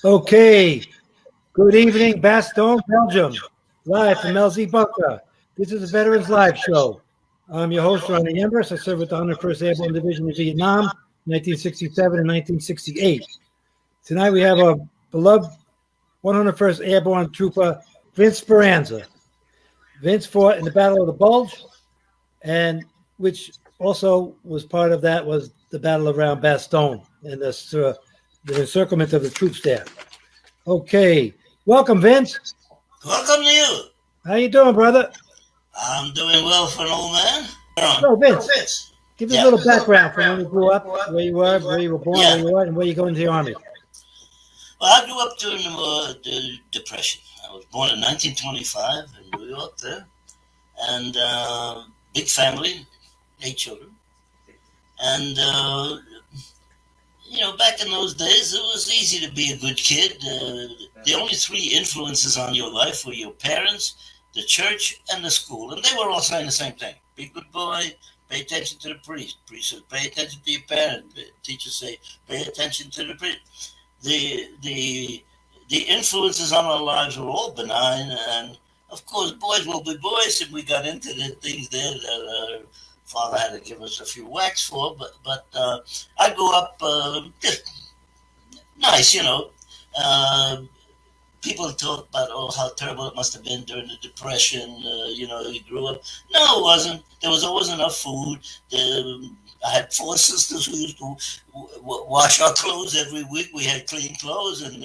Okay, good evening, Bastogne, Belgium, live from LZ Bunker. This is the Veterans Live Show. I'm your host, Ronnie Embers. I served with the 101st Airborne Division in Vietnam, 1967 and 1968. Tonight we have our beloved 101st Airborne Trooper, Vince Speranza. Vince fought in the Battle of the Bulge, and which also was part of that was the battle around Bastogne and the encirclement of the troops there. Okay. Welcome, Vince. Welcome to you. How you doing, brother? I'm doing well for an old man. So, Vince, give us a little background from when you grew up, where you were born, where you were, and where you go into the Army. Well, I grew up during the Depression. I was born in 1925 in New York there. And big family, 8 children. And, back in those days, it was easy to be a good kid. The only 3 influences on your life were your parents, the church, and the school. And they were all saying the same thing. Be a good boy, pay attention to the priest. Priest says, pay attention to your parents. Teachers say, pay attention to the priest. The influences on our lives were all benign. And, of course, boys will be boys, and we got into the things there that father had to give us a few whacks for. But I grew up just nice, people talk about, how terrible it must have been during the Depression. You grew up. No, it wasn't. There was always enough food. I had 4 sisters who used to wash our clothes every week. We had clean clothes and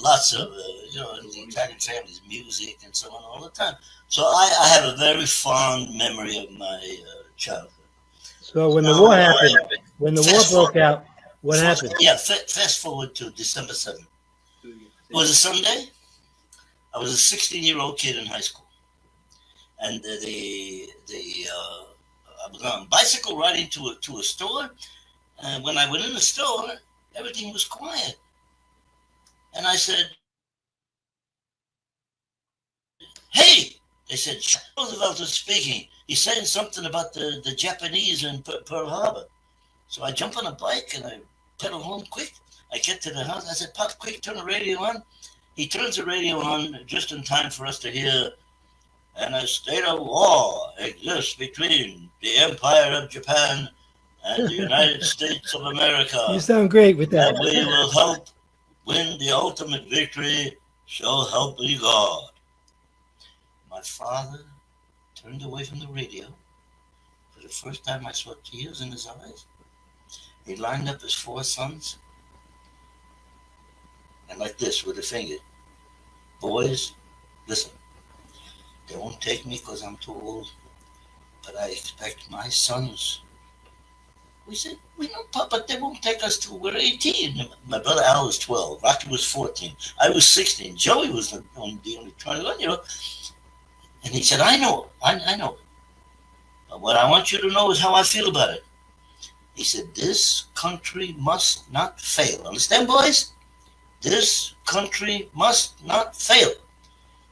lots of in Italian families, music and so on all the time. So I have a very fond memory of my childhood. So when the war happened, when the war broke out, what happened? Yeah, fast forward to December 7th. It was a Sunday. I was a 16-year-old kid in high school, and I was on a bicycle riding to a store, and when I went in the store, everything was quiet. And I said, "Hey!" They said, "Roosevelt is speaking. He's saying something about the Japanese in Pearl Harbor." So I jump on a bike and I pedal home quick. I get to the house. I said, "Pop, quick, turn the radio on." He turns the radio on just in time for us to hear, "And a state of war exists between the Empire of Japan and the United States of America. You sound great with that. And we will help win the ultimate victory, so help me God." My father turned away from the radio. For the first time I saw tears in his eyes. He lined up his 4 sons, and like this with a finger, "Boys, listen, they won't take me because I'm too old, but I expect my sons." We said, "We know, Papa, they won't take us till we're 18. My brother Al was 12. Rocky was 14. I was 16. Joey was the only 21, And he said, "I know. But what I want you to know is how I feel about it." He said, "This country must not fail. Understand, boys? This country must not fail.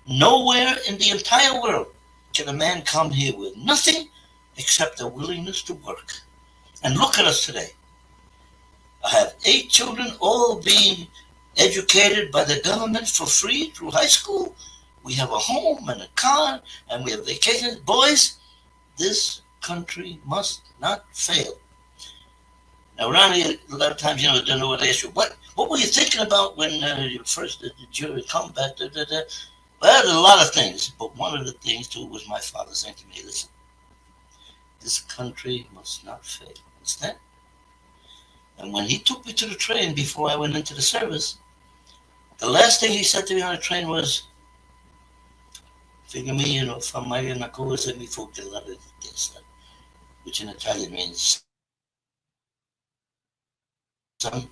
Nowhere in the entire world can a man come here with nothing except a willingness to work. And look at us today. I have 8 children, all being educated by the government for free through high school. We have a home and a car, and we have vacations. Boys, this country must not fail." Now, Ronnie, a lot of times, I don't know what I ask you. What were you thinking about when you first did the jury combat? Well, there's a lot of things, but one of the things, too, was my father saying to me, "Listen, this country must not fail." Understand? And when he took me to the train before I went into the service, the last thing he said to me on the train was, "Figure me, famiglia una cosa mi fugge la testa," which in Italian means, "Son,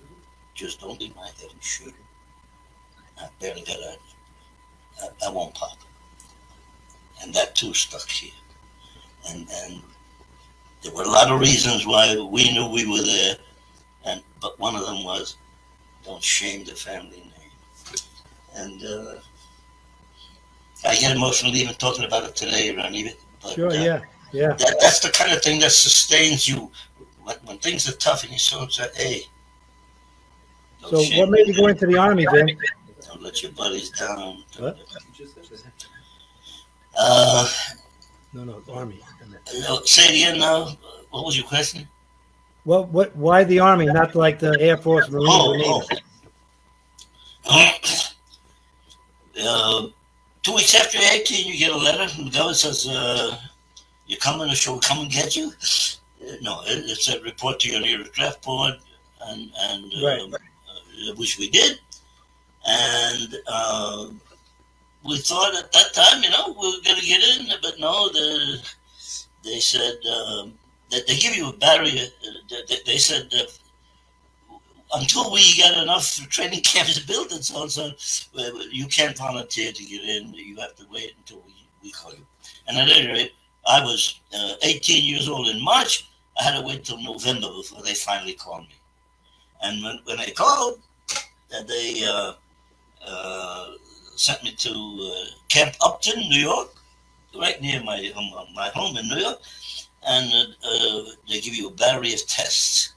just don't leave my head and shoot it. I barely got out. I won't pop." And that too stuck here. And there were a lot of reasons why we knew we were there, but one of them was, don't shame the family name. And I get emotional even talking about it today, Ronnie. But, sure, yeah. That's the kind of thing that sustains you when things are tough and you say, "Hey, So what made you go into the Army, Vin? Don't let your buddies down. What? Uh, No, Army. say it again now. What was your question? Well, why the Army, not like the Air Force, Marines, or Navy? 2 weeks after you're 18, you get a letter from the government says, you're coming, or shall we come and get you? No, it said report to your nearest draft board, and Right. Which we did. And we thought at that time, we were going to get in, but no, they said that they give you a barrier. They said until we get enough training camps built and so on, you can't volunteer to get in. You have to wait until we call you. And at any rate, I was 18 years old in March. I had to wait till November before they finally called me. And when they called, they sent me to Camp Upton, New York, right near my home in New York. And they give you a battery of tests.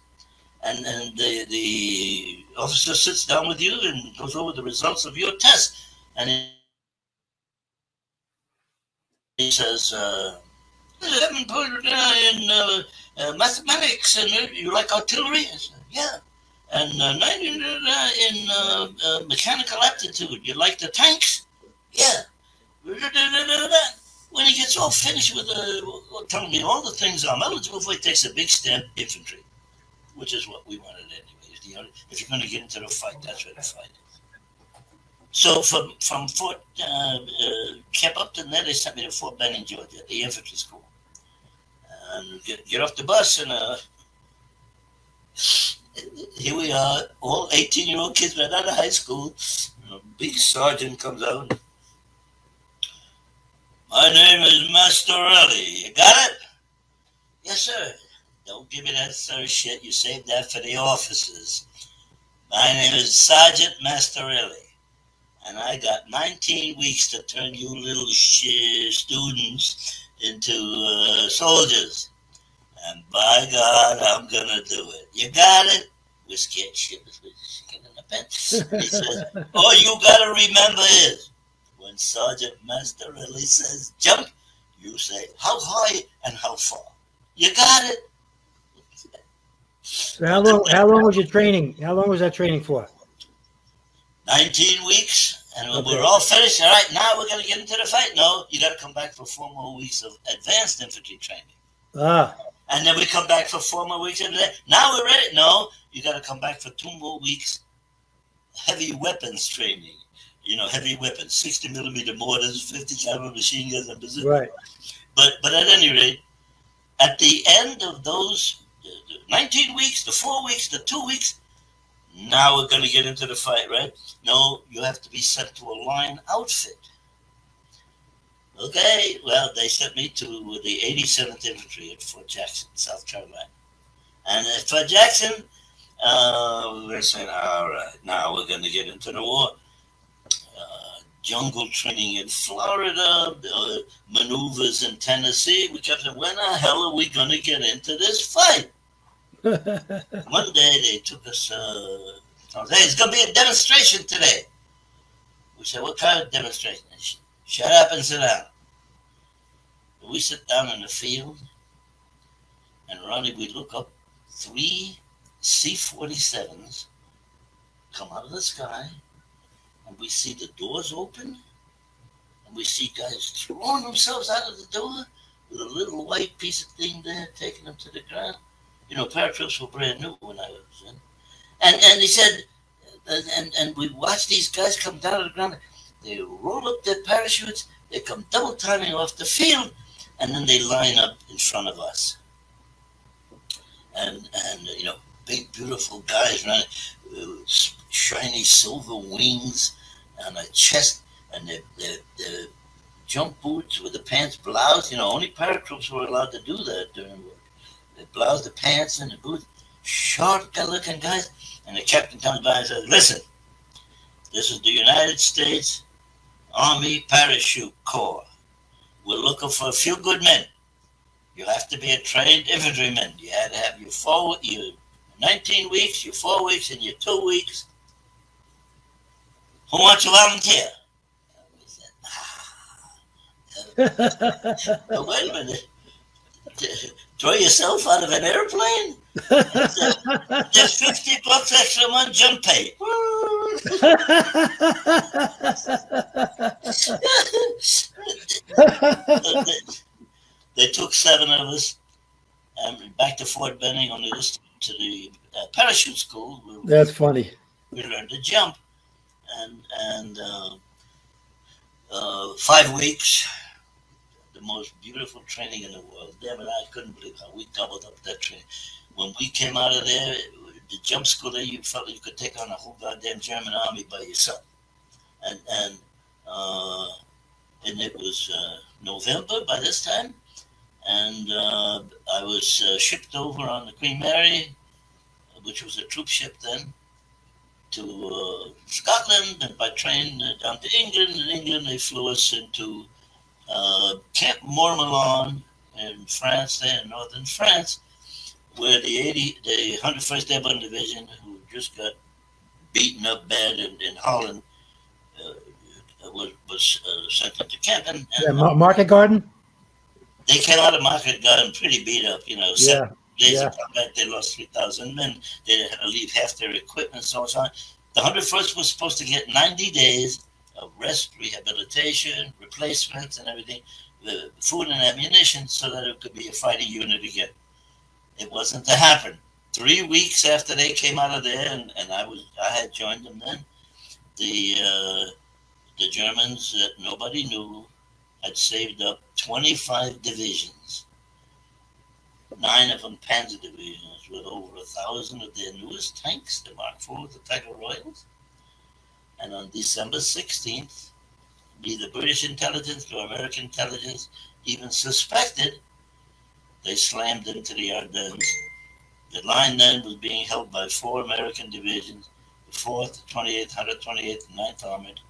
And the officer sits down with you and goes over the results of your test. And he says, you haven't put in mathematics, and you like artillery? I said, yeah. And 90 in mechanical aptitude. You like the tanks? Yeah. When he gets all finished with telling me all the things I'm eligible for, he takes a big stamp, infantry, which is what we wanted anyway. If you're going to get into the fight, that's where the fight is. So from Fort Camp Upton there, they sent me to Fort Benning, Georgia, at the infantry school. And get off the bus, and here we are, all 18-year-old kids right out of high school. A big sergeant comes out. My name is Mastorelli. You got it? Yes, sir. Don't give me that sir shit. You saved that for the officers. My name is Sergeant Mastorelli. And I got 19 weeks to turn you little students into soldiers. And by God, I'm going to do it. You got it? We're scared shitless. We're scared in the pen. He says, all you got to remember is, when Sergeant Mastorelli says jump, you say how high and how far. You got it? So how long was your training? How long was that training for? 19 weeks, and when Okay. we're all finished, all right, now we're going to get into the fight. No, you got to come back for 4 more weeks of advanced infantry training. Ah, And then we come back for 4 more weeks. And now we're ready. No, you got to come back for 2 more weeks heavy weapons training. Heavy weapons, 60 millimeter mortars, 50 caliber machine guns, and bazookas. right. But at any rate, at the end of those 19 weeks, the 4 weeks, the 2 weeks, now we're going to get into the fight, right? No, you have to be sent to a line outfit. Okay, well, they sent me to the 87th Infantry at Fort Jackson, South Carolina. And at Fort Jackson, we're saying, all right, now we're going to get into the war. Jungle training in Florida, maneuvers in Tennessee. We kept saying, when the hell are we going to get into this fight? One day they took us, hey, it's going to be a demonstration today. We said, what kind of demonstration? Shut up and sit down. We sit down in the field, and Ronnie, we look up, 3 C-47s come out of the sky, and we see the doors open, and we see guys throwing themselves out of the door with a little white piece of thing there, taking them to the ground. Paratroopers were brand new when I was in. And he said, and we watched these guys come down to the ground. They roll up their parachutes, they come double timing off the field, and then they line up in front of us. And big, beautiful guys, right? Shiny silver wings and a chest, and the jump boots with the pants blouse. Only paratroopers were allowed to do that during work. The blouse, the pants, and the boots. Short, good-looking guys. And the captain comes by and says, listen, this is the United States Army Parachute Corps. We're looking for a few good men. You have to be a trained infantryman. You had to have your 19 weeks, your 4 weeks, and your 2 weeks. Who wants to volunteer? We said, but wait a minute. Throw yourself out of an airplane? There's $50 extra a month jump pay. They took 7 of us back to Fort Benning on this to the parachute school. That's funny. We learned to jump, and 5 weeks, the most beautiful training in the world. Damn it, I couldn't believe how we doubled up that training. When we came out of there, the jump school there, you felt like you could take on a whole goddamn German army by yourself. And it was November by this time, and I was shipped over on the Queen Mary, which was a troop ship then, to Scotland, and by train down to England. In England, they flew us into Camp Mourmelon in France, there in northern France, where the 101st Airborne Division, who just got beaten up bad in Holland, was sent into camp. And Market Garden? They came out of Market Garden pretty beat up, 7 days Yeah. of combat, they lost 3,000 men. They had to leave half their equipment, so on. The 101st was supposed to get 90 days of rest, rehabilitation, replacements, and everything, the food and ammunition, so that it could be a fighting unit again. It wasn't to happen. 3 weeks after they came out of there, and I had joined them then, the Germans that nobody knew had saved up 25 divisions, 9 of them Panzer divisions, with over 1,000 of their newest tanks, the Mark IV, the Tiger Royals. And on December 16th, neither British intelligence nor American intelligence even suspected, they slammed into the Ardennes. The line then was being held by 4 American divisions, the 4th, 28th, 128th, and 9th Armored,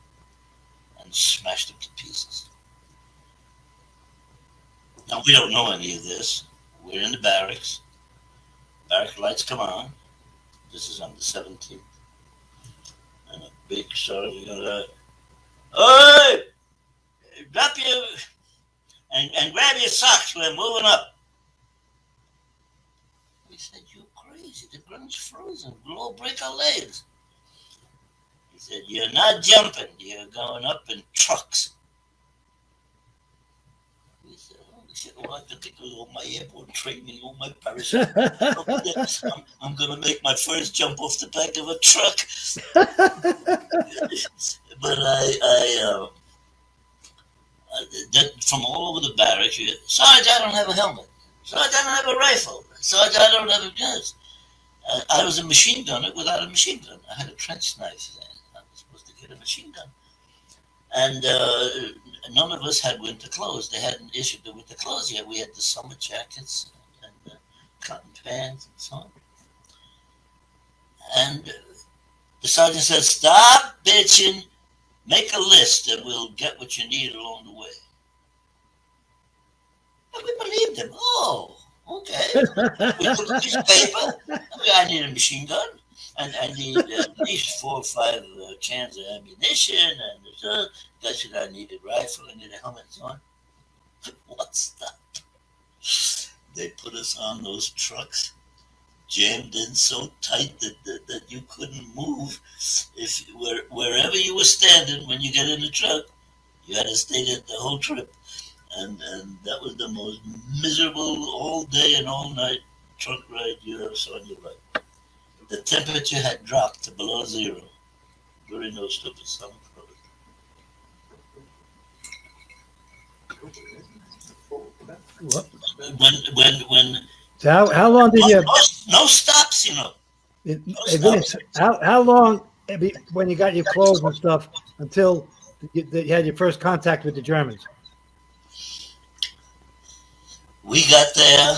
and smashed them to pieces. Now, we don't know any of this. We're in the barracks. Barrack lights come on. This is on the 17th. And a big sergeant goes, "Hey! Drop your... and grab your socks. We're moving up." We said, "You're crazy. The ground's frozen. We'll all break our legs." He said, "You're not jumping. You're going up in trucks." We said, "Holy shit, well, I can think of all my airborne training, all my parachute. I'm going to make my first jump off the back of a truck." But from all over the barracks, you get, "Sarge, I don't have a helmet. Sarge, I don't have a rifle. Sarge, I don't have a gun." I was a machine gunner without a machine gun. I had a trench knife then. I was supposed to get a machine gun. And none of us had winter clothes. They hadn't issued the winter clothes yet. We had the summer jackets and cotton pants and so on. And the sergeant said, "Stop bitching. Make a list and we'll get what you need along the way." And we believed him. "Oh, okay." We took a piece of paper. I need a machine gun. And I need at least 4 or 5 cans of ammunition. And that's what I need, a rifle, I need a helmet, and so on. What's that? They put us on those trucks, jammed in so tight that you couldn't move. Wherever you were standing when you get in the truck, you had to stay there the whole trip. And that was the most miserable all day and all night truck ride you ever saw in your life. The temperature had dropped to below 0 during those stupid summer clothes. When So how long did you? no stops, Vince, how long when you got your clothes and stuff until you had your first contact with the Germans? We got there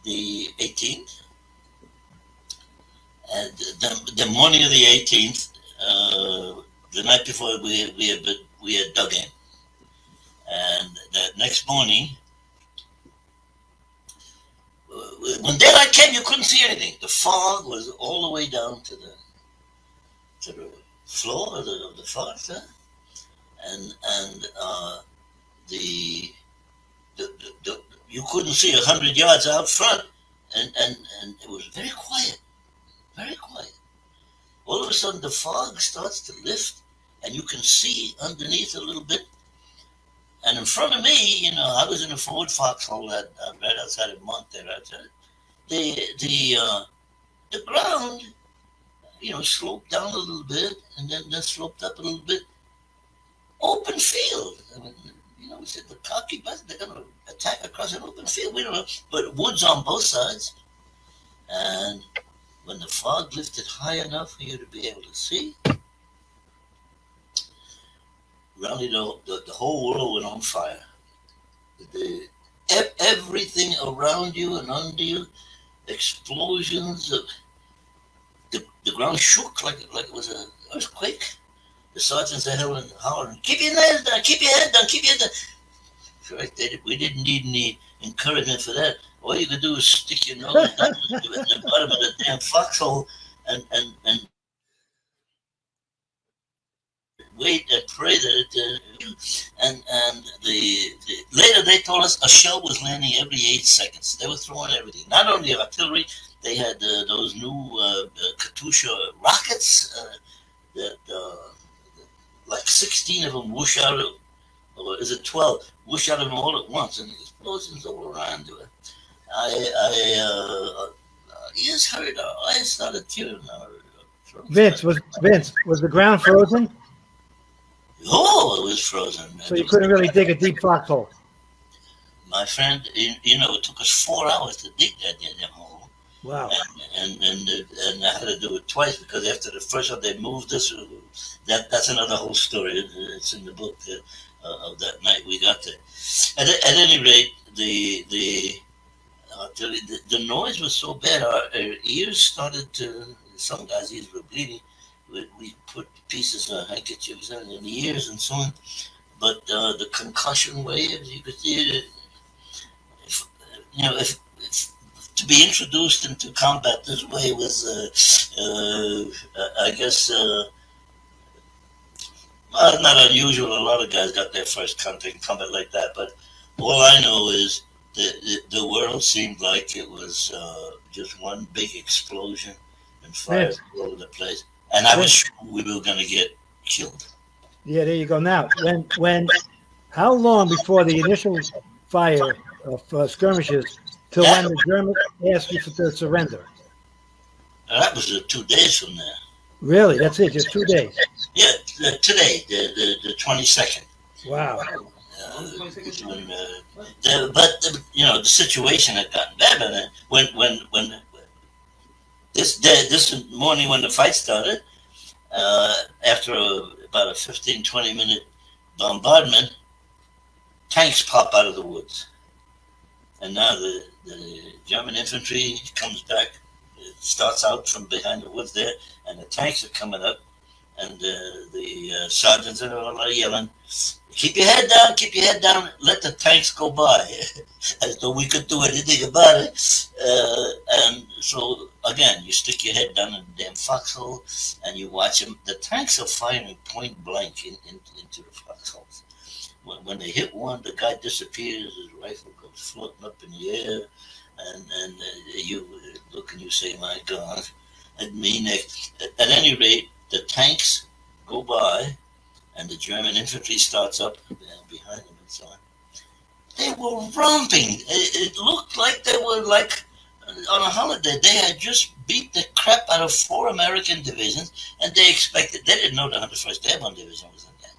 the 18th, and the morning of the 18th, the night before we had dug in, and that next morning, when daylight came, you couldn't see anything. The fog was all the way down to the floor of the fort, and the, the you couldn't see 100 yards out front, and it was very quiet, very quiet. All of a sudden, the fog starts to lift, and you can see underneath a little bit. And in front of me, I was in a forward foxhole right outside of Mont there. Outside. The ground, sloped down a little bit, and then sloped up a little bit. Open field. I mean, we said the cocky bastards, they're going to attack across an open field. We don't know, but woods on both sides. And when the fog lifted high enough for you to be able to see, really the whole world went on fire. Everything around you and under you, explosions. The ground shook like it was an earthquake. The sergeants are hollering, keep your head down, keep your head down, keep your head down. Right, we didn't need any encouragement for that. All you could do is stick your nose down in the bottom of the damn foxhole and wait and pray that it. And later they told us a shell was landing every 8 seconds. They were throwing everything. Not only artillery, they had those new Katusha rockets that like 16 of them whoosh out of, or is it 12? Whoosh out of them all at once, and explosions all around. Ears hurt. Our eyes started tearing. Vince, was the ground frozen? Oh, it was frozen. So you couldn't really dig a deep foxhole. My friend, it took us 4 hours to dig that damn hole. Wow. And I had to do it twice because after the first one they moved us. That's another whole story. It's in the book of that night we got there. At any rate, the noise was so bad, our ears started to. Some guys' ears were bleeding. We put pieces of handkerchiefs in the ears and so on. But the concussion waves, you could see it. If to be introduced into combat this way was, I guess, not unusual. A lot of guys got their first contact in combat like that. But all I know is the world seemed like it was just one big explosion and fire all over the place. And I was sure we were going to get killed. Yeah, there you go. Now, how long before the initial fire of skirmishes till when the Germans asked you to surrender? That was 2 days from there. Really? That's it? Just 2 days? Yeah, today, the 22nd. Wow. But the situation had gotten better. When this morning when the fight started, after about a 15-20 minute bombardment, tanks pop out of the woods. And now the German infantry comes back. It starts out from behind the woods there, and the tanks are coming up, and the sergeants are all yelling, keep your head down, let the tanks go by, as though we could do anything about it. And so, again, you stick your head down in the damn foxhole, and you watch them. The tanks are firing point blank into the foxholes. When they hit one, the guy disappears, his rifle goes floating up in the air, and you look and you say, my God. At any rate, the tanks go by, and the German infantry starts up behind them and so on. They were romping. It looked like they were like on a holiday. They had just beat the crap out of 4 American divisions, and they didn't know the 101st Airborne Division was in there.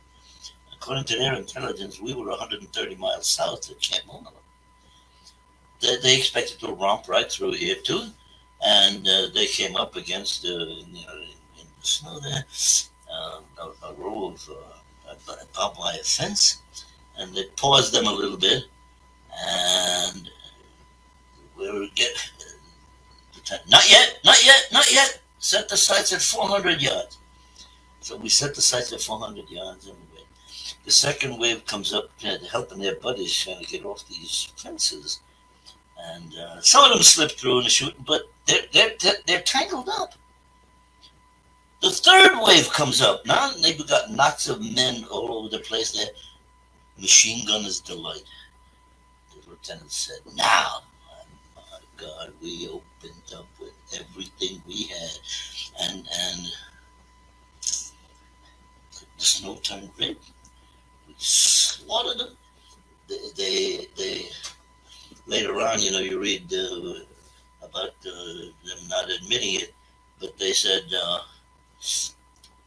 According to their intelligence, we were 130 miles south of Camp Monroe. They expected to romp right through here too, and they came up against in the snow there a row of barbed wire fence, and they paused them a little bit, and we were getting not yet. Set the sights at 400 yards. So we set the sights at 400 yards, and the second wave comes up, helping their buddies trying to get off these fences. And some of them slip through in the shooting, but they're tangled up. The third wave comes up. Now they've got knots of men all over the place there. Machine gun is delight. The lieutenant said, now, my God, we opened up with everything we had. And the snow turned red. We slaughtered them. They later on, you read about them not admitting it, but they said,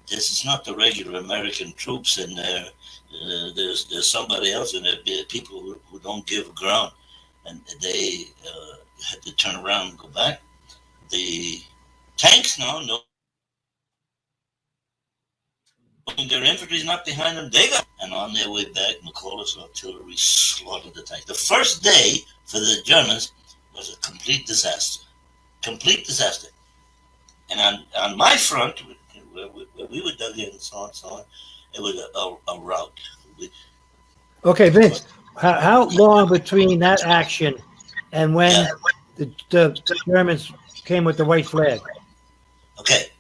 this is not the regular American troops in there. There's somebody else in there, people who don't give ground. And they had to turn around and go back. The tanks now, no, their infantry's not behind them. They got, and on their way back, McCullough's artillery slaughtered the tanks. The first day for the Germans was a complete disaster. Complete disaster. And on my front, where we were dug in and so on, it was a rout. Okay, Vince, how long between that action and when the Germans came with the white flag? Okay.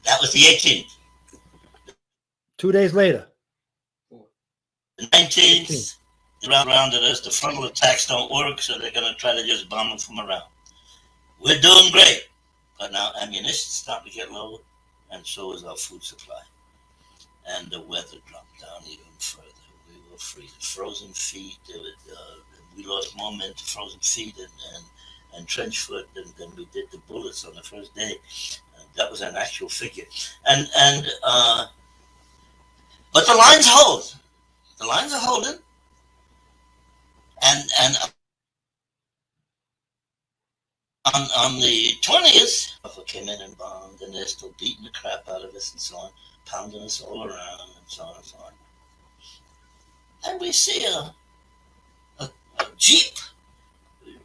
That was the 18th. 2 days later. The 19th, they rounded us. The frontal attacks don't work, so they're going to try to just bomb them from around. We're doing great. But now ammunition's starting to get low, and so is our food supply. And the weather dropped down even further. We were freezing. Frozen feet. We lost more men to frozen feet and trench foot than we did the bullets on the first day. That was an actual figure. But the lines hold. The lines are holding. And on the 20th, came in and bombed, and they're still beating the crap out of us and so on, pounding us all around and so on and so on. And we see a Jeep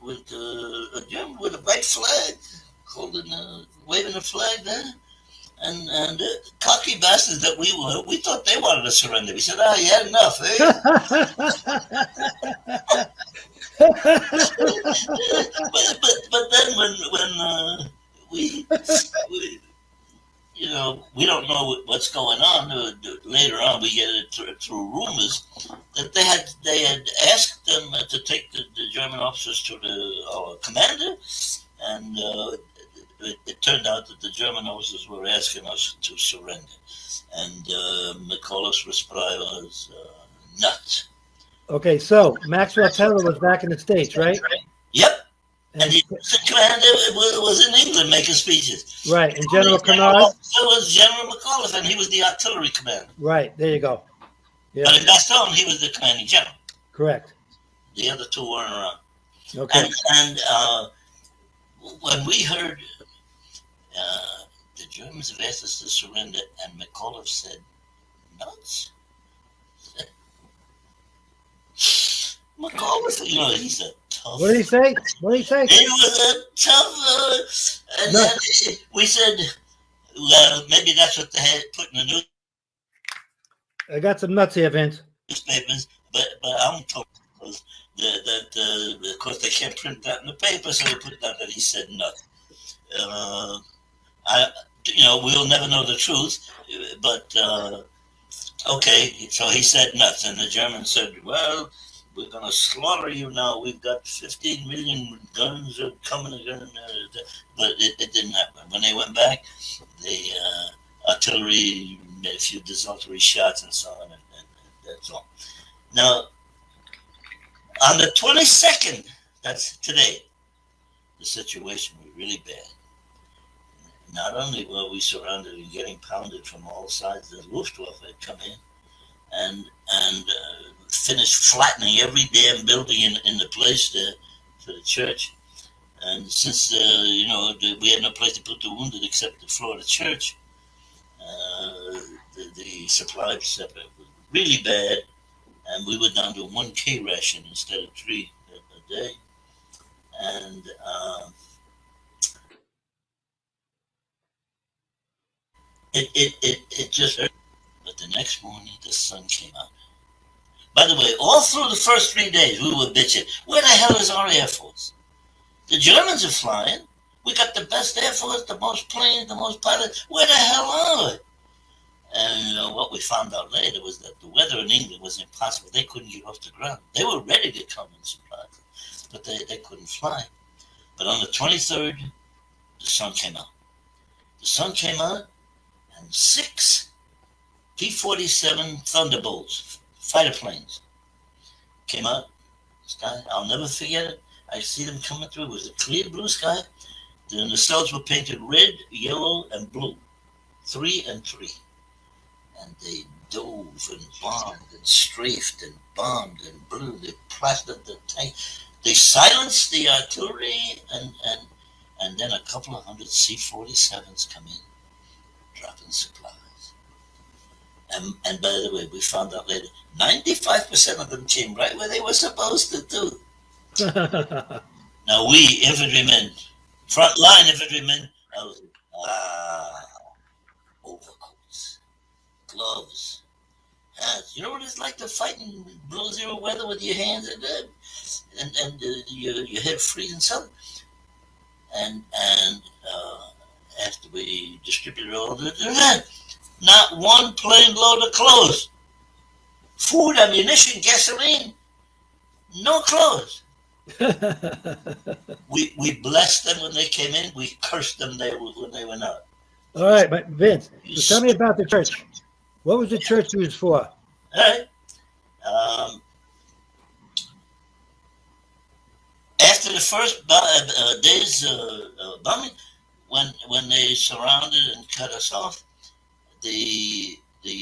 with a German with a white flag, waving a flag there. And cocky bastards that we were, we thought they wanted to surrender. We said, you had enough, eh? but then when we we don't know what's going on. Later on, we get it through rumors that they had asked them to take the German officers to our commander, and it turned out that the German officers were asking us to surrender, and McCullough's reply was nuts. Okay, so Maxwell Taylor was back in the States, right? Yep. And the commander was in England making speeches. Right, and General Kennard? So was General McCullough, and he was the artillery commander. Right, there you go. Yeah. But in Bastogne, he was the commanding general. Correct. The other two weren't around. Okay. And when we heard the Germans have asked us to surrender, and McCullough said, nuts? McCullough, he's a tough. What did he say? He was a tough. And then we said, well, maybe that's what they had put in the news. I got some nuts here, Vince. Newspapers, but I'm told that of course they can't print that in the paper, so they put down that he said nuts. We'll never know the truth, but okay. So he said nuts, and the Germans said, well, we're going to slaughter you now. We've got 15 million guns are coming again. But it didn't happen. When they went back, the artillery made a few desultory shots and so on, and that's all. Now, on the 22nd, that's today, the situation was really bad. Not only were we surrounded and getting pounded from all sides, the Luftwaffe had come in and finished flattening every damn building in the place there for the church. And since we had no place to put the wounded except the floor of the church, the supply was really bad, and we were down to 1K ration instead of 3 a day. And it just hurt. But the next morning, the sun came out. By the way, all through the first 3 days, we were bitching. Where the hell is our Air Force? The Germans are flying. We got the best Air Force, the most planes, the most pilots. Where the hell are we? And what we found out later was that the weather in England was impossible. They couldn't get off the ground. They were ready to come and supply us, but they couldn't fly. But on the 23rd, the sun came out. The sun came out, and 6 P-47 Thunderbolts, fighter planes, came out. Sky. I'll never forget it. I see them coming through. It was a clear blue sky. The nacelles were painted red, yellow, and blue. 3 and 3. And they dove and bombed and strafed and bombed and blew. They plastered the tank. They silenced the artillery, and then a couple of hundred C-47s come in, dropping supplies. And by the way, we found out later, 95% of them came right where they were supposed to do. Now we, infantrymen, frontline infantrymen, overcoats, gloves, hats. You know what it's like to fight in below zero weather with your hands and your head freezing something. And after we distributed all that, not one plane load of clothes, food, ammunition, gasoline, no clothes. we blessed them when they came in. We cursed them when they went out. All right, but Vince, so tell me about the church. What was the church used for? All right. After the first days bombing, when they surrounded and cut us off, the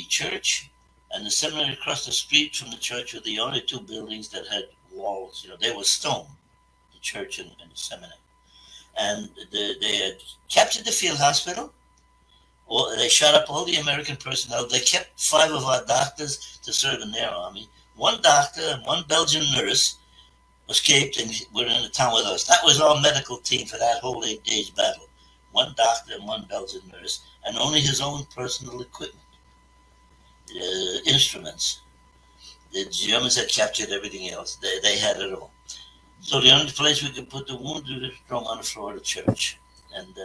church and the seminary across the street from the church were the only two buildings that had walls. They were stone, the church and the seminary. And they had captured the field hospital. Or they shot up all the American personnel. They kept 5 of our doctors to serve in their army. 1 doctor and 1 Belgian nurse escaped and were in the town with us. That was our medical team for that whole 8 days battle. 1 doctor and 1 Belgian nurse, and only his own personal equipment, instruments. The Germans had captured everything else. They had it all. So the only place we could put the wounded was thrown on the floor of the church. And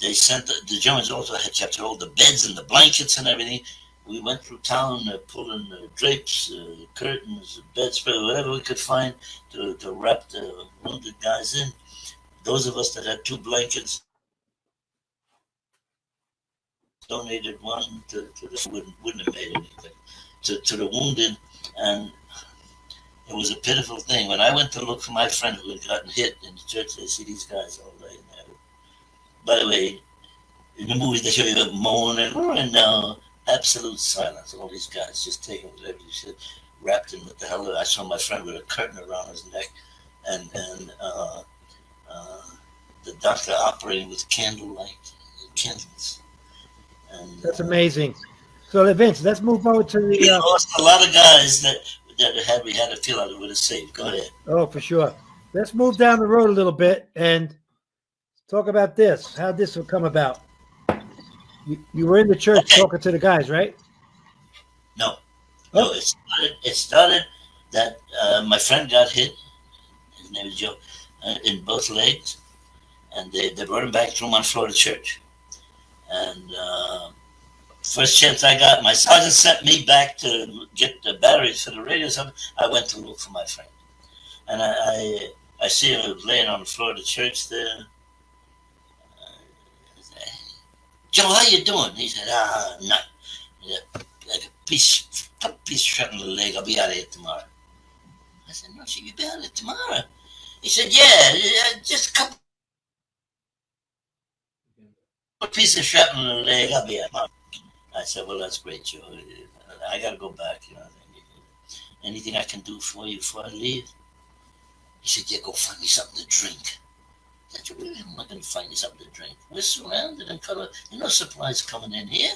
they sent the Germans also had captured all the beds and the blankets and everything. We went through town pulling drapes, curtains, bedspread, whatever we could find to wrap the wounded guys in. Those of us that had 2 blankets donated 1 to the wouldn't have made anything to the wounded, and it was a pitiful thing. When I went to look for my friend who had gotten hit in the church, I see these guys all laying there. By the way, in the movies they show you moaning and absolute silence. All these guys just taking whatever you said, wrapped in what the hell. I saw my friend with a curtain around his neck, and the doctor operating with candlelight, candles. And, That's amazing. So, Vince, let's move over to the. We lost a lot of guys that we had to feel like we would have saved. Go ahead. Oh, for sure. Let's move down the road a little bit and talk about this. How this will come about. You were in the church talking to the guys, right? No. No, it started that my friend got hit. His name is Joe, in both legs, and they brought him back to him on floor of the church. And first chance I got, my sergeant sent me back to get the batteries for the radio. So I went to look for my friend, and I see him laying on the floor of the church there. Joe, how you doing? He said, not. Like a piece of shrapnel in the leg. I'll be out of here tomorrow. I said, no, you'll be out of here tomorrow. He said, yeah, just a couple piece of shrapnel in the leg. I'll be out tomorrow. I said, well, that's great, Joe. I got to go back. Anything I can do for you before I leave? He said, yeah, go find me something to drink. I said, really? I'm not going to find you something to drink. We're surrounded and covered. Supplies coming in here.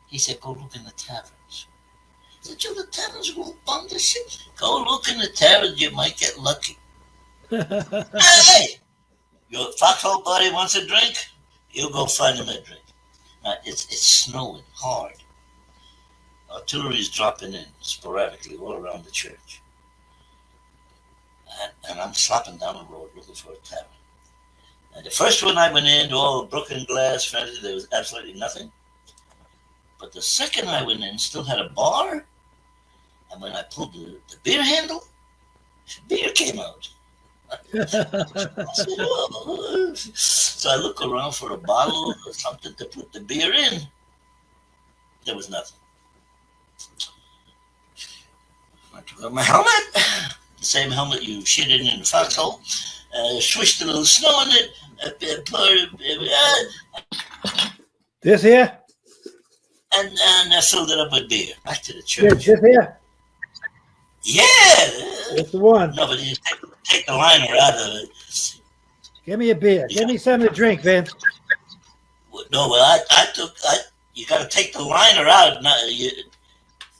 He said, go look in the taverns. I said, Joe, the taverns won't bomb this shit. Go look in the taverns. You might get lucky. Hey! Your foxhole buddy wants a drink? You go find him a drink. Now, it's snowing hard. Artillery is dropping in sporadically all around the church. And I'm slopping down the road looking for a tavern. And the first one I went in, all broken glass, there was absolutely nothing. But the second I went in still had a bar, and when I pulled the beer handle, beer came out. I said, oh. So I look around for a bottle or something to put the beer in. There was nothing. I took out my helmet, the same helmet you shit in the foxhole, swished a little snow in it, This here? and I filled it up with beer. Back to the church. This here? Yeah. That's the one. No, but you take the liner out of it. Give me a beer. Give me something to drink, Vince. No, well, you got to take the liner out. Yeah.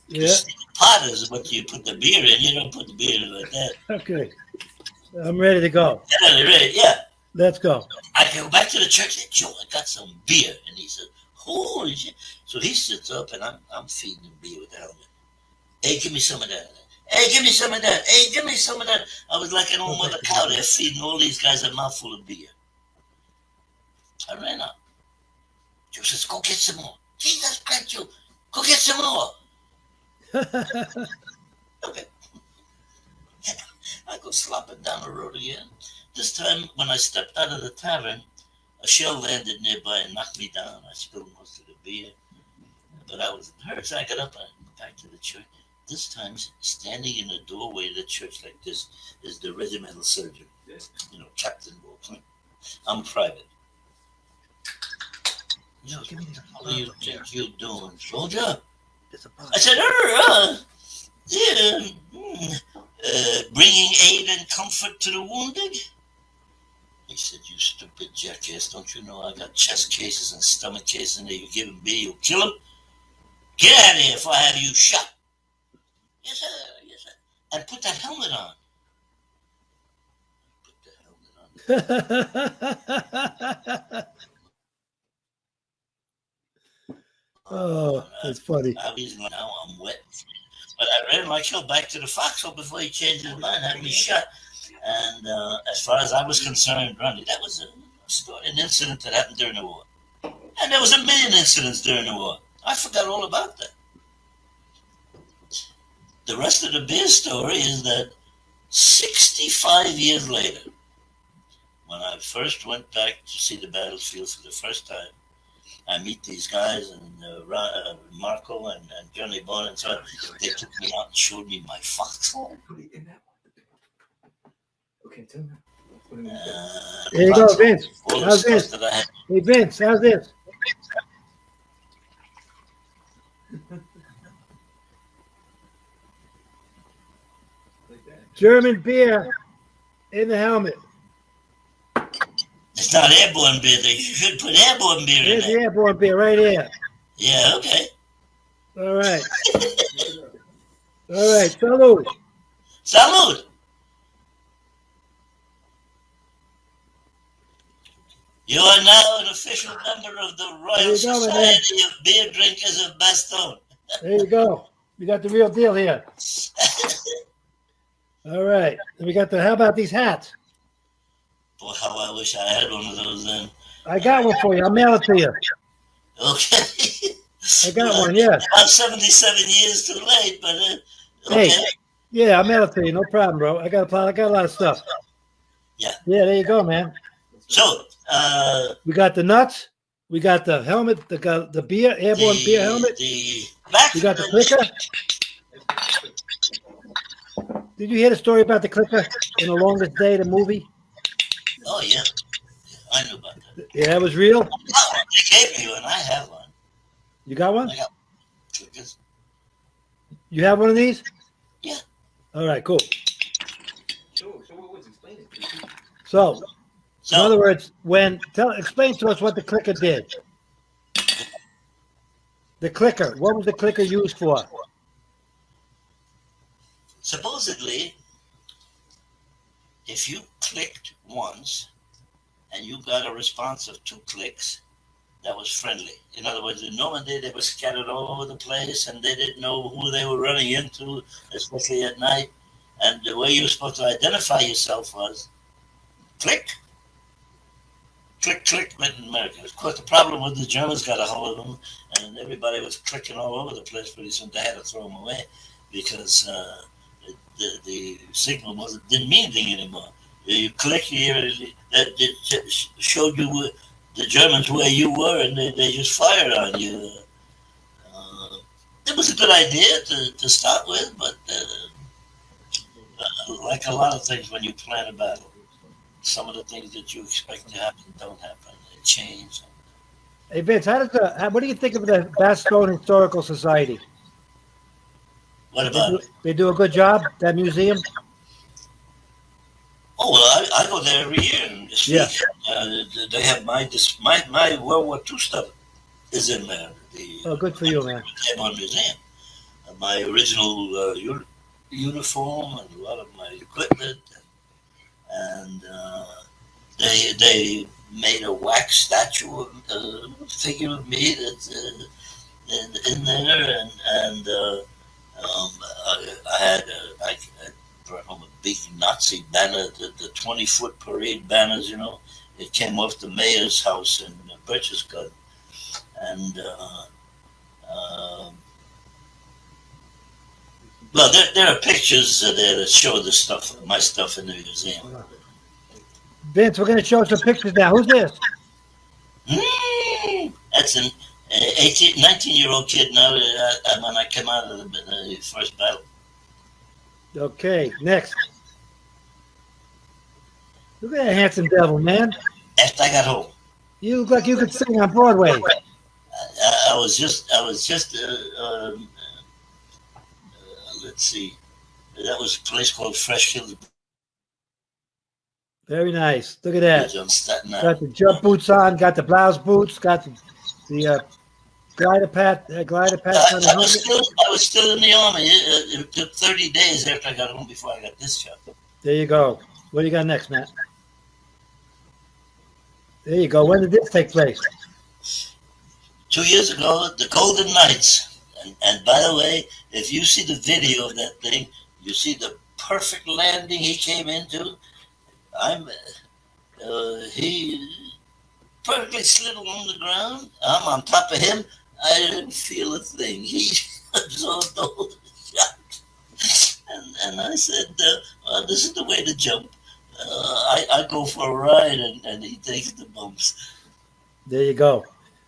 The pot is what you put the beer in. You don't put the beer in like that. Okay. I'm ready to go. Yeah, ready. Yeah. Let's go. I go back to the church and Joe, I got some beer. And he said, holy shit. So he sits up and I'm feeding him beer with the helmet. Hey, give me some of that. Hey, give me some of that. Hey, give me some of that. I was like an old mother cow there feeding all these guys a mouthful of beer. I ran up. Joe says, go get some more. Jesus Christ, Joe. Go get some more. Okay. I go slopping down the road again. This time, when I stepped out of the tavern, a shell landed nearby and knocked me down. I spilled most of the beer, but I wasn't hurt. So I got up and went back to the church. This time, standing in the doorway of the church like this is the regimental surgeon, Captain Walker. I'm private. What do you think you're doing, soldier? I said, bringing aid and comfort to the wounded. He said, you stupid jackass, don't you know I got chest cases and stomach cases and you give him beer, you'll kill him? Get out of here if I have you shot. Yes, sir, yes, sir. And put that helmet on. Put the helmet on. Oh, that's funny. Now I'm wet. But I ran like hell back to the foxhole before he changed his mind, had me shot. And as far as I was concerned, Ronnie, that was an incident that happened during the war. And there was a million incidents during the war. I forgot all about that. The rest of the beer story is that 65 years later, when I first went back to see the battlefield for the first time, I meet these guys and Marco and Johnny Bone and so on. They took me out and showed me my foxhole. Okay, tell me. There you go, Vince. How's this? Hey, Vince, how's this? German beer in the helmet. It's not airborne beer. They should put airborne beer in Here's there. the airborne beer right here. Yeah, okay. All right. All right. Salute. Salute. You are now an official member of the Royal Society of Beer Drinkers of Bastogne. There you go. We got the real deal here. All right. And we got the, how about these hats? Boy, how I wish I had one of those then. I got one for you. I'll mail it to you. Okay. I got one, yeah. About 77 years too late, but okay. Hey, yeah, I'll mail it to you. No problem, bro. I got a lot of stuff. Yeah. Yeah, there you go, man. So, we got the nuts. We got the helmet, the beer, airborne beer helmet. We got the clicker. Did you hear the story about the clicker in The Longest Day, the movie? Oh, yeah. I knew about that. Yeah, that was real? They gave me one. I have one. You got one? I got clickers. You have one of these? Yeah. All right, cool. So what was explaining? So, in other words, explain to us what the clicker did. The clicker. What was the clicker used for? Supposedly, if you clicked once and you got a response of 2 clicks, that was friendly. In other words, in Normandy, they were scattered all over the place and they didn't know who they were running into, especially at night. And the way you were supposed to identify yourself was click. click, click, made in America. Of course, the problem was the Germans got a hold of them, and everybody was clicking all over the place. Pretty soon, they had to throw them away because the signal didn't mean anything anymore. You click here, that showed you the Germans where you were, and they just fired on you. It was a good idea to start with, but like a lot of things when you plan a battle, some of the things that you expect to happen don't happen. They change. Hey, Vince, what do you think of the Bastogne Historical Society? What about it? They do a good job, that museum? Oh, well, I go there every year and speak. Yeah. They have my World War II stuff is in there. Oh, good for you, man. Airborne Museum. My original uniform and a lot of my equipment, and they made a wax statue figure of me that's in there, and I brought home a big Nazi banner, the 20-foot parade banners. It came off the mayor's house in Berchtesgaden, and well, there are pictures there that show the stuff, my stuff in the museum. Vince, we're going to show some pictures now. Who's this? That's an 19-year-old kid now when I came out of the first battle. Okay, next. Look at that handsome devil, man. After I got home. You look like you could sing on Broadway. I was just let's see. That was a place called Fresh Hills. Very nice. Look at that. On Staten Island. Got the jump boots on, got the blouse boots, got the glider pad. I was still in the Army. It took 30 days after I got home before I got this job. There you go. What do you got next, Matt? There you go. When did this take place? 2 years ago, the Golden Knights. And by the way, if you see the video of that thing, you see the perfect landing he came into. He perfectly slid along the ground. I'm on top of him. I didn't feel a thing. He absorbed the whole shot. And I said, this is the way to jump. I go for a ride, and he takes the bumps. There you go.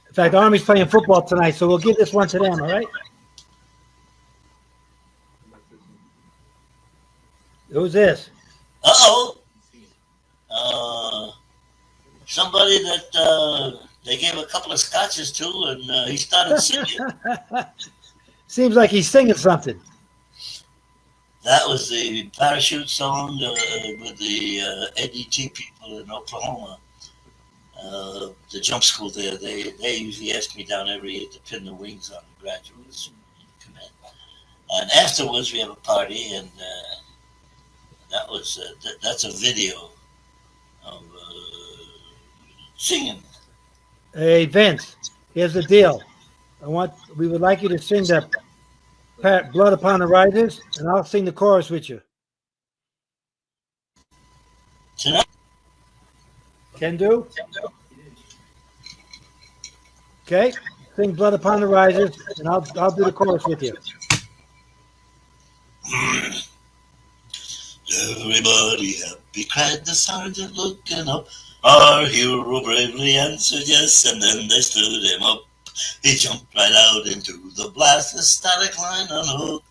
In fact, the Army's playing football tonight, so we'll give this one to them, all right? Who's this? Uh-oh. Somebody that they gave a couple of scotches to, and he started singing. Seems like he's singing something. That was the parachute song with the ADT people in Oklahoma. The jump school there, they usually ask me down every year to pin the wings on the graduates who come in. And afterwards we have a party, and that's a video of singing. Hey, Vince, here's the deal. We would like you to sing the Blood Upon the Risers, and I'll sing the chorus with you. Tonight? Can do? Okay, sing Blood Upon the Risers, and I'll do the chorus with you. Everybody happy, cried the sergeant, looking up. Our hero bravely answered yes, and then they stood him up. He jumped right out into the blast, the static line unhooked.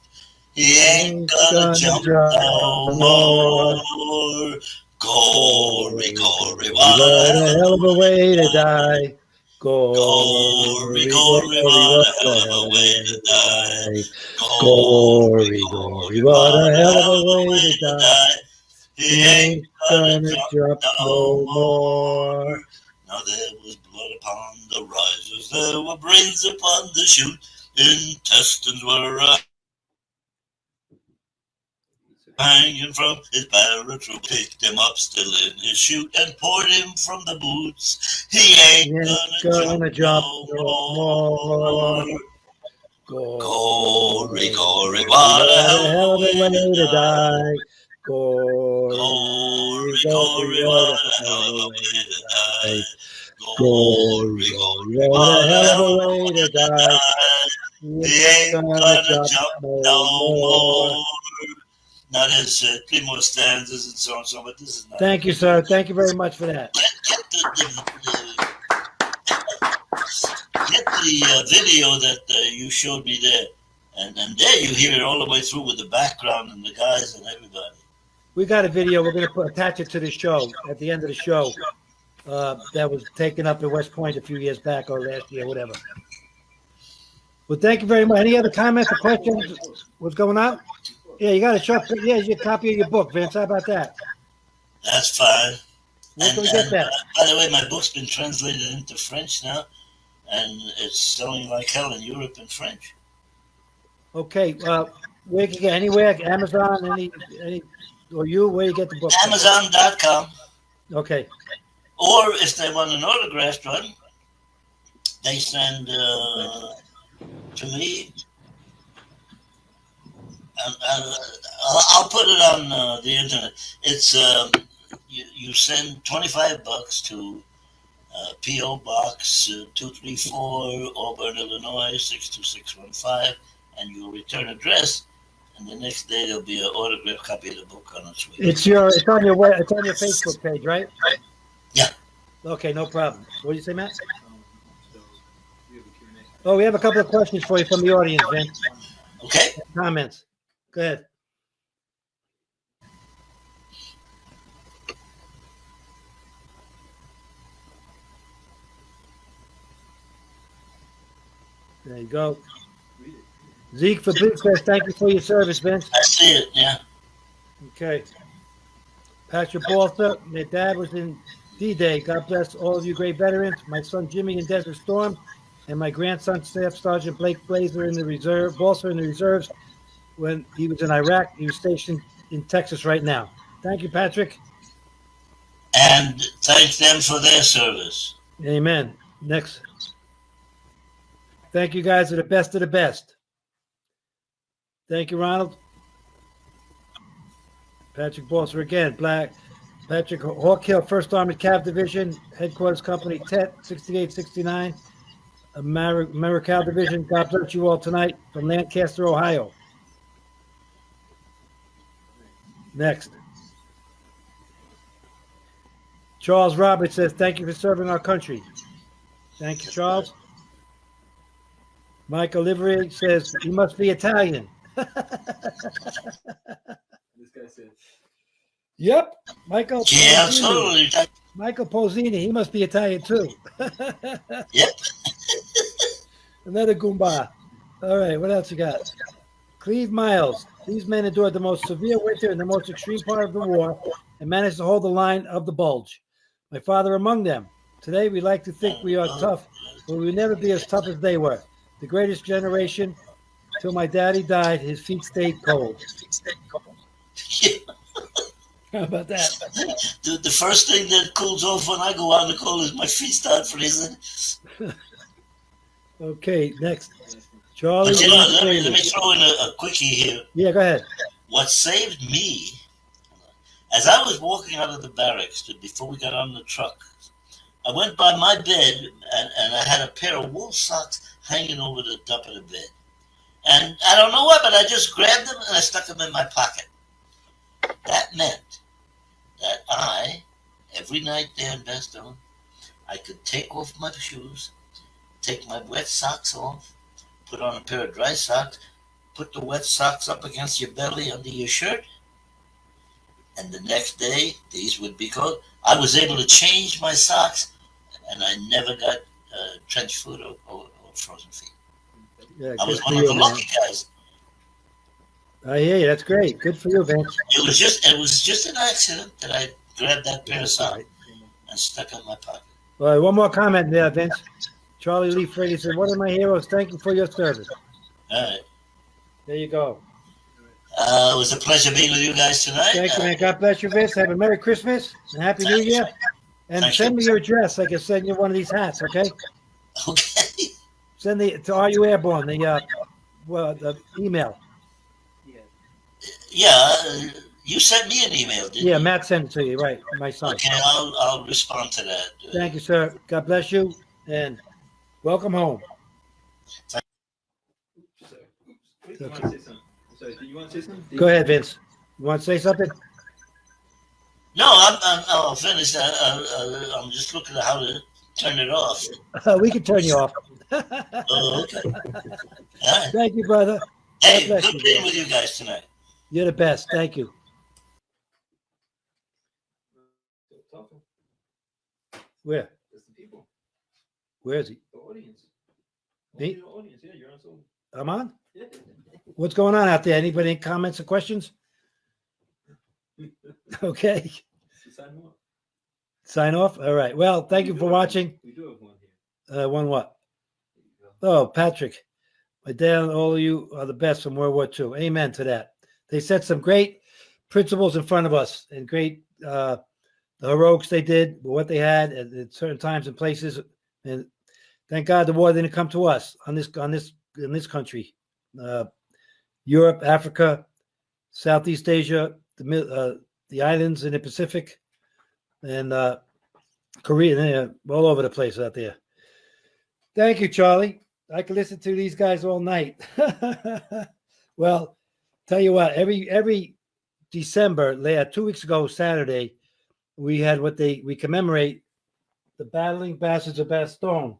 He ain't gonna jump no more. Gory, gory, what a hell of a way to die. Gory, gory, what a hell of a way to die. Gory, gory, what a hell of a way to die. He ain't gonna jump no more. Now there was blood upon the risers, there were brains upon the chute, intestines were hanging from his paratrooper, picked him up still in his chute and poured him from the boots. He ain't gonna jump no more. Gory, gory, what a hell of a way to die. Gory, gory, what a hell of a way to die. Glory, glory, what a hell of a way to die. We ain't gonna jump no more. Now there's 3 more stanzas and so on, so on, but this is not. Thank you, sir. Thank you very much for that. Get the video that you showed me there, and there you hear it all the way through with the background and the guys and everybody. We got a video. We're going to attach it to the show at the end of the show. That was taken up in West Point a few years back or last year, whatever. Well, thank you very much. Any other comments or questions? What's going on? Yeah, you got a short. Yeah, your copy of your book, Vince. How about that? That's fine. Where can we get that? By the way, my book's been translated into French now, and it's selling like hell in Europe in French. Okay. Where can you get anywhere? Amazon? Any? Or you? Where you get the book? Amazon.com. Okay. Or if they want an autographed one, they send to me. I'll put it on the internet. It's you send $25 to P.O. Box 234, Auburn, Illinois 62615, and your return address. And the next day there'll be an autographed copy of the book on its way. It's on your Facebook page, right? Yeah. Okay, no problem. What do you say, Matt? Oh, we have a couple of questions for you from the audience, Vince. Okay. Comments. Go ahead. There you go. Zeke for Blue says, thank you for your service, Vince. I see it, yeah. Okay. Patrick Balter, my dad was in D-Day. God bless all of you great veterans. My son Jimmy in Desert Storm, and my grandson Staff Sergeant Blake Blazer in the reserve, Balser in the reserves when he was in Iraq. He was stationed in Texas right now. Thank you, Patrick. And thank them for their service. Amen. Next. Thank you guys are the best of the best. Thank you, Ronald. Patrick Balser again. Black. Patrick Hawkhill, 1st Armored Cav Division, Headquarters Company, TET 6869, Marical Division. God bless you all tonight from Lancaster, Ohio. Next. Charles Roberts says, thank you for serving our country. Thank you, Charles. Mike Olivier says, he must be Italian. This guy said. Yep. Michael. Yeah, Pozzini. absolutely. Michael Pozzini. He must be Italian too. Yep. Another Goomba. All right. What else you got? Cleve Miles. These men endured the most severe winter in the most extreme part of the war and managed to hold the line of the bulge. My father among them. Today we like to think we are tough, but we will never be as tough as they were. The greatest generation. Till my daddy died, his feet stayed cold. How about that? The first thing that cools off when I go out in the cold is my feet start freezing. Okay, next. Charlie. But you know, let me throw in a quickie here. Yeah, go ahead. What saved me, as I was walking out of the barracks before we got on the truck, I went by my bed and I had a pair of wool socks hanging over the top of the bed. And I don't know why, but I just grabbed them and I stuck them in my pocket. That meant that I, every night there in Bastogne, I could take off my shoes, take my wet socks off, put on a pair of dry socks, put the wet socks up against your belly under your shirt, and the next day, these would be cold. I was able to change my socks, and I never got trench foot or frozen feet. Yeah, I was good one for of you, the man. lucky guys. I hear you. That's great. Good for you, Vince. It was just an accident that I grabbed that pair of socks and stuck in my pocket. All right, one more comment there, Vince. Charlie Lee Freddy said, one of my heroes, thank you for your service. All right. There you go. It was a pleasure being with you guys tonight. Thank you, man. God bless you, Vince. Have a Merry Christmas and Happy New Year. And Thank send you. me your address. I can send you one of these hats, okay? Okay. Send to RU Airborne, the email. Yeah, You sent me an email, didn't Yeah, you? Matt sent it to you, right? My son. Okay, I'll respond to that. Thank you, sir. God bless you, and welcome home. Sorry. Wait, you want to say something? I'm sorry. Did you want to say something? Go ahead, Vince. You want to say something? No, I'm finished. I'm just looking at how to turn it off. We can turn you off. Oh, okay. All right. Thank you, brother. Hey, bless good you, being man. with you guys tonight. You're the best. Thank you. Talking. Where? That's the people. Where is he? The audience. Me? The audience. Yeah, you're on Zoom. I'm on. Yeah. What's going on out there? Anybody comments or questions? Okay. Sign off. Sign off. All right. Well, thank you for watching. We do have one here. One what? There you go. Oh, Patrick. My dad and all of you are the best from World War II. Amen to that. They set some great principles in front of us and great the heroics they did, what they had at certain times and places. And thank God the war didn't come to us in this country. Europe, Africa, Southeast Asia, the islands in the Pacific, and Korea, all over the place out there. Thank you, Charlie. I could listen to these guys all night. Well, tell you what, every December, 2 weeks ago, Saturday, we had we commemorate the battling bastards of Bastogne.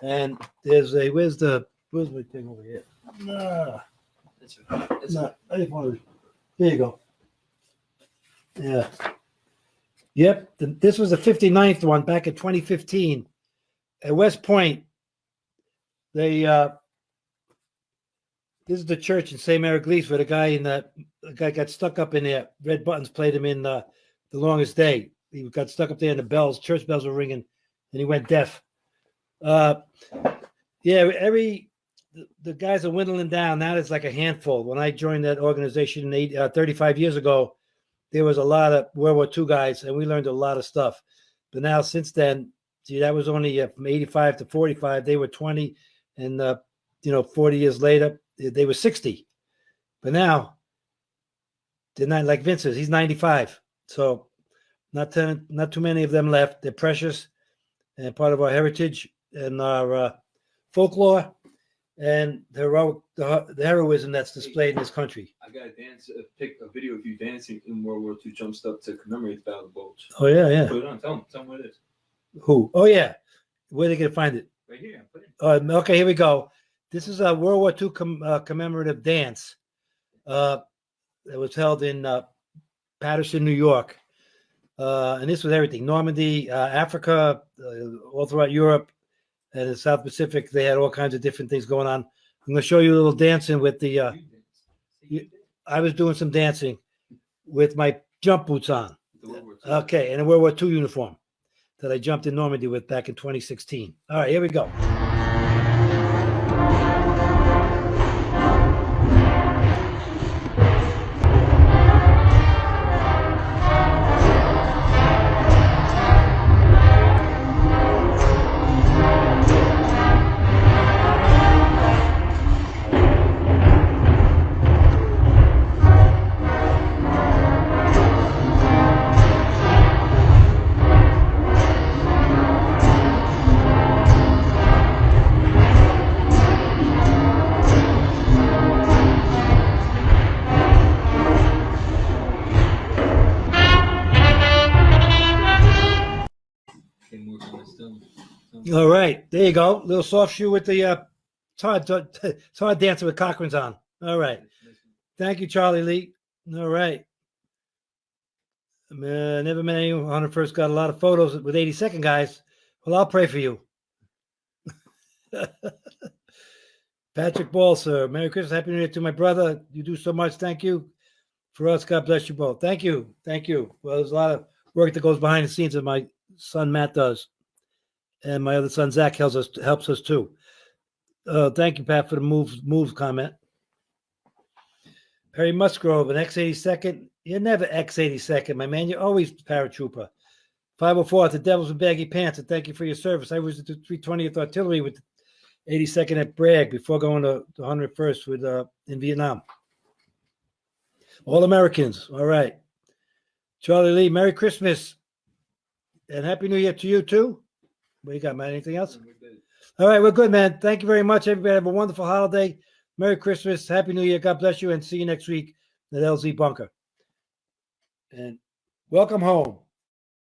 And where's my thing over here? Nah, That's right. That's nah, right. I just wanted, there you go. Yeah. Yep. This was the 59th one back in 2015 at West Point. They this is the church in St. Mary Glees where the guy got stuck up in there. Red Buttons played him in the longest day. He got stuck up there and church bells were ringing, and he went deaf. Yeah, the guys are dwindling down. Now it's like a handful. When I joined that organization 35 years ago, there was a lot of World War II guys, and we learned a lot of stuff. But now, since then, that was only from 85 to 45. They were 20, and 40 years later, they were 60. But now, they're not like Vince's. He's 95. So not too many of them left. They're precious and part of our heritage and our folklore and the heroism that's displayed in this country. I got a video of you dancing in World War II jump stuff to commemorate the Battle of Bulge. Oh, yeah. Put it on. Tell them what it is. Who? Oh, yeah. Where are they going to find it? Right here. Put it. Okay, here we go. This is a World War II commemorative dance. It was held in Paterson, New York. And this was everything. Normandy, Africa, all throughout Europe, and the South Pacific. They had all kinds of different things going on. I'm going to show you a little dancing with I was doing some dancing with my jump boots on. Okay, and a World War II uniform that I jumped in Normandy with back in 2016. All right, here we go. All right, there you go. Little soft shoe with the it's hard dancing with Cochran's on. All right. Thank you, Charlie Lee. All right. Never met anyone when I first got a lot of photos with 82nd guys. Well, I'll pray for you. Patrick Ball, sir. Merry Christmas. Happy New Year to my brother. You do so much. Thank you. For us, God bless you both. Thank you. Thank you. Well, there's a lot of work that goes behind the scenes that my son Matt does. And my other son Zach helps us too. Thank you, Pat, for the moves comment. Perry Musgrove, an X-82nd. You're never X-82nd, my man. You're always paratrooper. 504 at the Devils in Baggy Pants, and thank you for your service. I was at the 320th Artillery with 82nd at Bragg before going to the 101st in Vietnam. All Americans. All right. Charlie Lee, Merry Christmas and Happy New Year to you too. What you got, man? Anything else? All right, we're good, man. Thank you very much, everybody. Have a wonderful holiday. Merry Christmas. Happy New Year. God bless you, and see you next week at LZ Bunker. And welcome home.